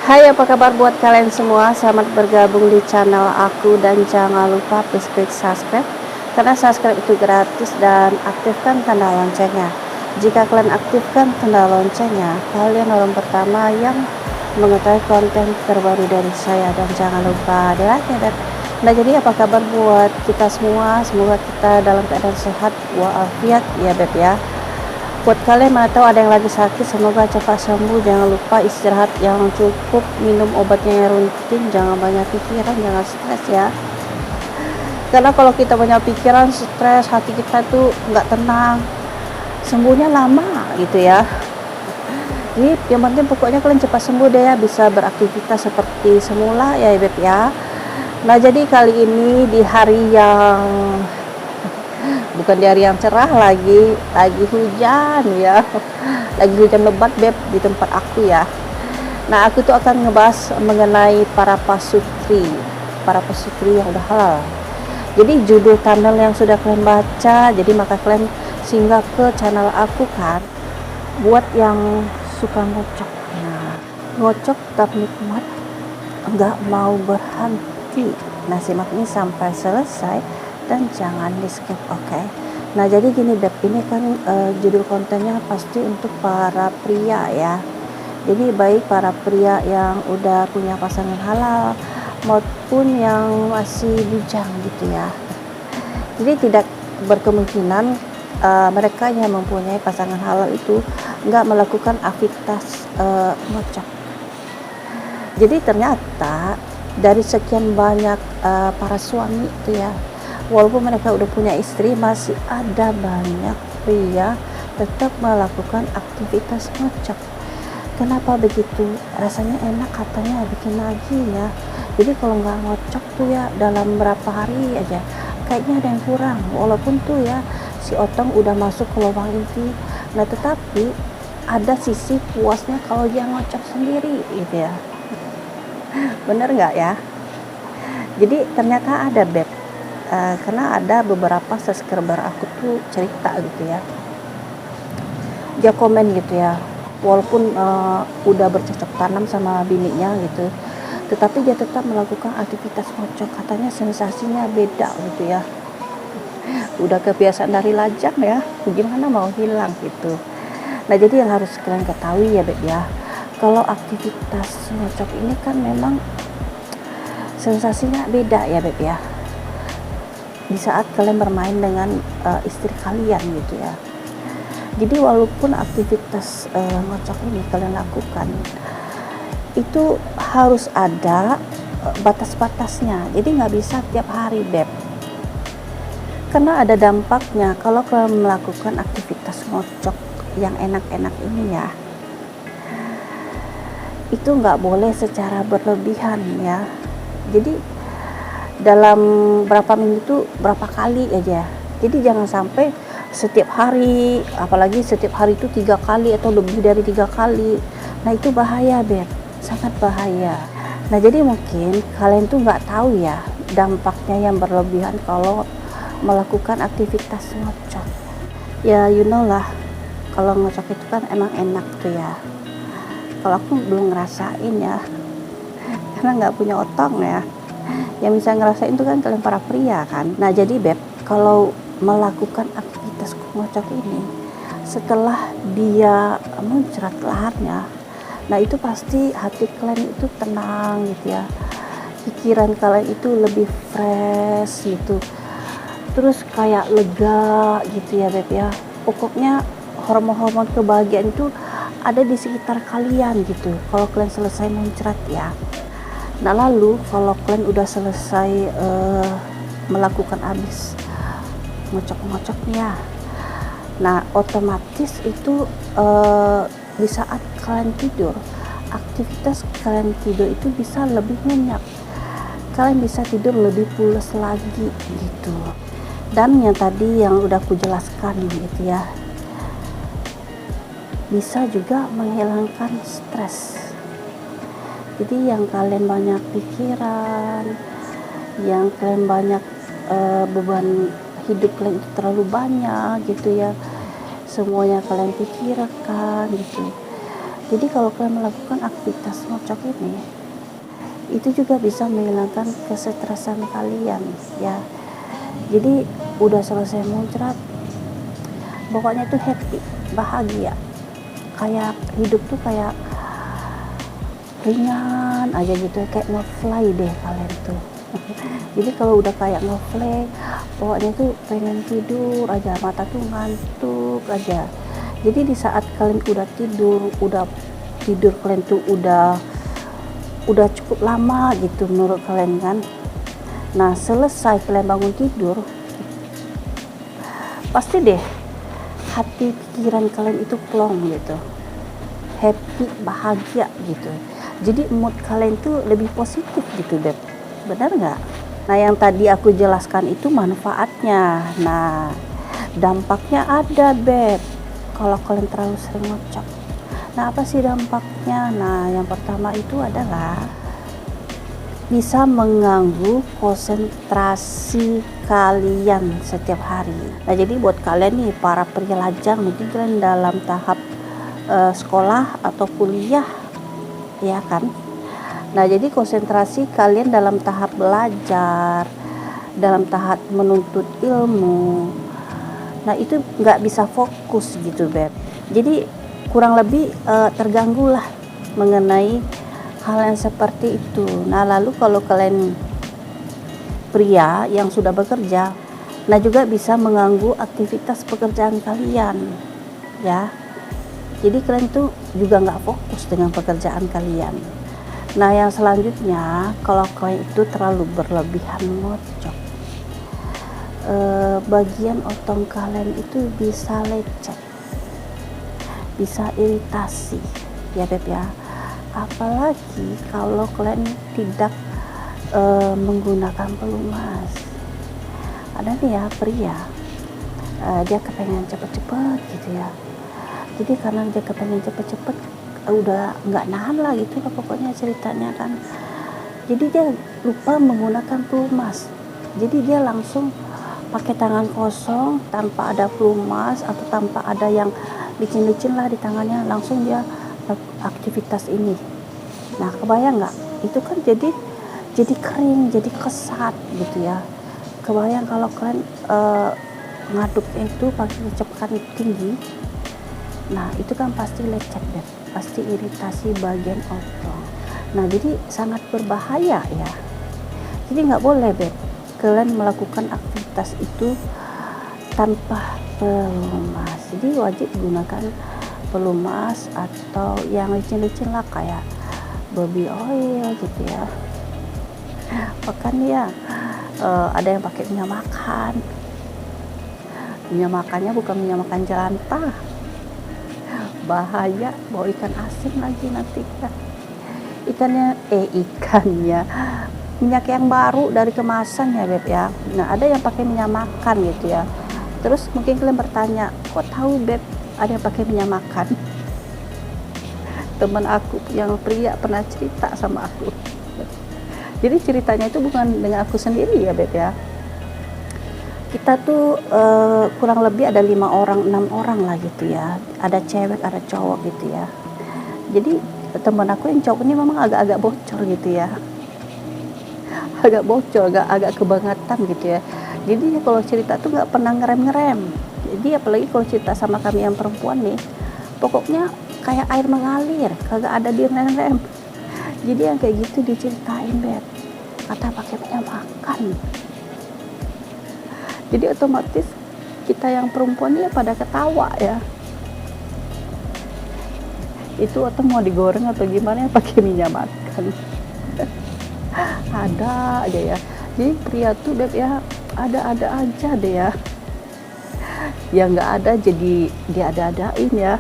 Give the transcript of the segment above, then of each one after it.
Hai, apa kabar buat kalian semua? Selamat bergabung di channel aku dan jangan lupa please klik subscribe karena subscribe itu gratis dan aktifkan tanda loncengnya. Jika kalian aktifkan tanda loncengnya, kalian orang pertama yang mengetahui konten terbaru dari saya dan jangan lupa di like ya. Nah, jadi apa kabar buat kita semua? Semoga kita dalam keadaan sehat walafiat ya beb ya. Buat kalian mana tahu ada yang lagi sakit, semoga cepat sembuh. Jangan lupa istirahat yang cukup, minum obatnya yang rutin, jangan banyak pikiran, jangan stres ya. Karena kalau kita banyak pikiran, stres, hati kita tuh nggak tenang, sembuhnya lama gitu ya. Jadi yang penting pokoknya kalian cepat sembuh deh ya, bisa beraktivitas seperti semula ya beb ya. Nah, jadi kali ini di hari yang bukan di hari yang cerah, lagi hujan ya, lagi hujan lebat beb di tempat aku ya. Nah, aku tuh akan ngebahas mengenai para pasutri yang udah halal. Jadi judul thumbnail yang sudah kalian baca, jadi maka kalian singgah ke channel aku kan, buat yang suka ngocok. Nah, ngocok tetap nikmat, enggak mau berhenti. Nah, simak ini sampai selesai dan jangan di skip, oke? Nah, jadi gini beb, ini kan judul kontennya pasti untuk para pria ya. Jadi baik para pria yang udah punya pasangan halal maupun yang masih bujang gitu ya. Jadi tidak berkemungkinan mereka yang mempunyai pasangan halal itu nggak melakukan aktivitas ngocok. Jadi ternyata dari sekian banyak para suami itu ya, walaupun mereka udah punya istri, masih ada banyak pria tetap melakukan aktivitas ngocok. Kenapa begitu? Rasanya enak katanya, bikin lagi ya. Jadi kalau nggak ngocok tuh ya, dalam berapa hari aja kayaknya ada yang kurang, walaupun tuh ya si otong udah masuk ke lubang inti. Nah, tetapi ada sisi puasnya kalau dia ngocok sendiri gitu ya. Bener nggak ya? Jadi ternyata ada beb, karena ada beberapa subscriber aku tuh cerita gitu ya, dia komen gitu ya, walaupun udah bercocok tanam sama bininya gitu, tetapi dia tetap melakukan aktivitas ngocok. Katanya sensasinya beda gitu ya, udah kebiasaan dari lajang ya, gimana mau hilang gitu. Nah, jadi yang harus kalian ketahui ya beb ya, kalau aktivitas ngocok ini kan memang sensasinya beda ya beb ya, di saat kalian bermain dengan istri kalian gitu ya. Jadi walaupun aktivitas ngocok ini kalian lakukan, itu harus ada batas-batasnya. Jadi nggak bisa tiap hari beb, karena ada dampaknya kalau kalian melakukan aktivitas ngocok yang enak-enak ini ya. Itu nggak boleh secara berlebihan ya. Jadi dalam berapa minggu itu berapa kali aja. Jadi jangan sampai setiap hari, apalagi setiap hari itu 3 kali atau lebih dari 3 kali. Nah, itu bahaya beb, sangat bahaya. Nah, jadi mungkin kalian tuh nggak tahu ya dampaknya yang berlebihan kalau melakukan aktivitas ngocok. Ya you know lah, kalau ngocok itu kan emang enak tuh ya. Kalau aku belum ngerasain ya, karena nggak punya otong ya. Yang bisa ngerasain itu kan kalian para pria kan. Nah, jadi beb, kalau melakukan aktivitas ngocok ini, setelah dia muncrat laharnya, nah itu pasti hati kalian itu tenang gitu ya, pikiran kalian itu lebih fresh gitu, terus kayak lega gitu ya beb ya. Pokoknya hormon-hormon kebahagiaan itu ada di sekitar kalian gitu kalau kalian selesai muncrat ya. Nah, lalu kalau kalian udah selesai melakukan habis ngocok-ngocok ya, nah otomatis itu di saat kalian tidur, aktivitas kalian tidur itu bisa lebih nyenyak, kalian bisa tidur lebih pules lagi gitu. Dan yang tadi yang udah aku jelaskan gitu ya, bisa juga menghilangkan stres. Jadi yang kalian banyak pikiran, yang kalian banyak beban hidup kalian itu terlalu banyak gitu ya, semuanya kalian pikirkan gitu. Jadi kalau kalian melakukan aktivitas ngocok ini, itu juga bisa menghilangkan kesetresan kalian ya. Jadi udah selesai muncrat, pokoknya tuh happy, bahagia, kayak hidup tuh kayak ringan aja gitu, kayak nge-fly deh kalian tuh. Jadi kalau udah kayak nge-fly, pokoknya tuh pengen tidur aja, mata tuh ngantuk aja. Jadi di saat kalian udah tidur kalian tuh udah cukup lama gitu menurut kalian kan. Nah selesai kalian bangun tidur, pasti deh hati pikiran kalian itu plong gitu, happy, bahagia gitu. Jadi mood kalian tuh lebih positif gitu Beb, benar nggak? Nah yang tadi aku jelaskan itu manfaatnya. Nah dampaknya ada Beb kalau kalian terlalu sering ngocok. Nah apa sih dampaknya? Nah yang pertama itu adalah bisa mengganggu konsentrasi kalian setiap hari. Nah jadi buat kalian nih para pria lajang, mungkin kalian dalam tahap sekolah atau kuliah ya kan. Nah jadi konsentrasi kalian dalam tahap belajar, dalam tahap menuntut ilmu, nah itu nggak bisa fokus gitu Beb. Jadi kurang lebih terganggu lah mengenai hal yang seperti itu. Nah lalu kalau kalian pria yang sudah bekerja, nah juga bisa mengganggu aktivitas pekerjaan kalian ya. Jadi kalian tuh juga nggak fokus dengan pekerjaan kalian. Nah yang selanjutnya, kalau kalian itu terlalu berlebihan ngocok, bagian otong kalian itu bisa lecet, bisa iritasi ya Beb ya. Apalagi kalau kalian tidak menggunakan pelumas. Ada nih ya pria, dia kepengen cepet-cepet gitu ya. Jadi karena dia kepengen cepet-cepet, udah nggak nahan lah gitu lah pokoknya ceritanya kan. Jadi dia lupa menggunakan pelumas. Jadi dia langsung pakai tangan kosong tanpa ada pelumas atau tanpa ada yang licin-licin lah di tangannya, langsung dia aktivitas ini. Nah kebayang nggak? Itu kan jadi kering, jadi kesat gitu ya. Kebayang kalau kalian ngaduk itu pakai kecepatan tinggi, nah itu kan pasti lecet Beb, pasti iritasi bagian otong. Nah jadi sangat berbahaya ya. Jadi nggak boleh Beb kalian melakukan aktivitas itu tanpa pelumas. Jadi wajib gunakan pelumas atau yang licin-licin lah, kayak baby oil gitu ya. Bahkan ya ada yang pakai minyak makan. Minyak makannya bukan minyak makan jelantah, bahaya, bawa ikan asin lagi nanti ya. Ikannya minyak yang baru dari kemasan ya Beb ya. Nah ada yang pakai minyak makan gitu ya. Terus mungkin kalian bertanya, kok tahu Beb ada yang pakai minyak makan? Teman aku yang pria pernah cerita sama aku. Jadi ceritanya itu bukan dengan aku sendiri ya Beb ya. Kita tuh kurang lebih ada 5 orang, 6 orang lah gitu ya. Ada cewek, ada cowok gitu ya. Jadi teman aku yang cowok ini memang agak-agak bocor gitu ya. Agak bocor, agak kebangetan gitu ya. Jadi kalau cerita tuh nggak pernah ngerem-ngerem. Jadi apalagi kalau cerita sama kami yang perempuan nih, pokoknya kayak air mengalir, kagak ada direm-rem. Jadi yang kayak gitu diceritain Beb, kata pakai minyak makan. Jadi otomatis kita yang perempuan ya pada ketawa ya. Itu atau mau digoreng atau gimana ya pakai minyak makan. Ada aja ya. Jadi pria tuh Beb ya ada-ada aja deh ya. Yang nggak ada jadi dia ada-adain ya.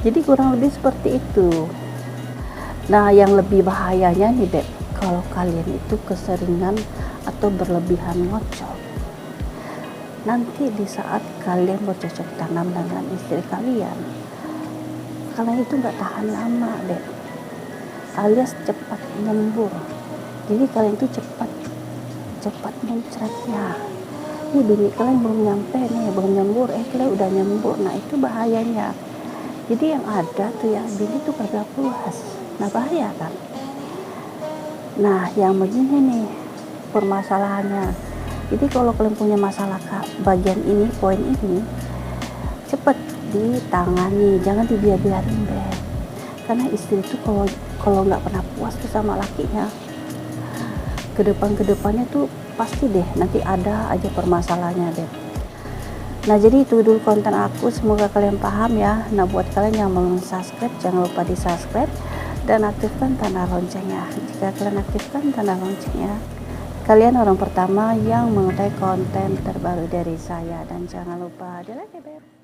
Jadi kurang lebih seperti itu. Nah yang lebih bahayanya nih Beb, kalau kalian itu keseringan atau berlebihan ngocok, nanti di saat kalian bercocok tanam dengan istri kalian itu nggak tahan lama Beb, alias cepat nyembur. Jadi kalian itu cepat muncratnya. Ini bini kalian belum nyampe nih, belum nyembur, kalian udah nyembur. Nah itu bahayanya. Jadi yang ada tuh yang bini tuh kagak puas. Nah bahaya kan. Nah yang begini nih permasalahannya. Jadi kalau kalian punya masalah bagian ini, poin ini, cepet ditangani, jangan dibiarin Beb. Karena istri itu kalau nggak pernah puas tuh sama lakinya, kedepannya tuh pasti deh nanti ada aja permasalahannya Beb. Nah jadi itu dulu konten aku, semoga kalian paham ya. Nah buat kalian yang belum subscribe, jangan lupa di subscribe dan aktifkan tanda loncengnya. Jika kalian aktifkan tanda loncengnya, kalian orang pertama yang mengetahui konten terbaru dari saya. Dan jangan lupa di like ya Beb.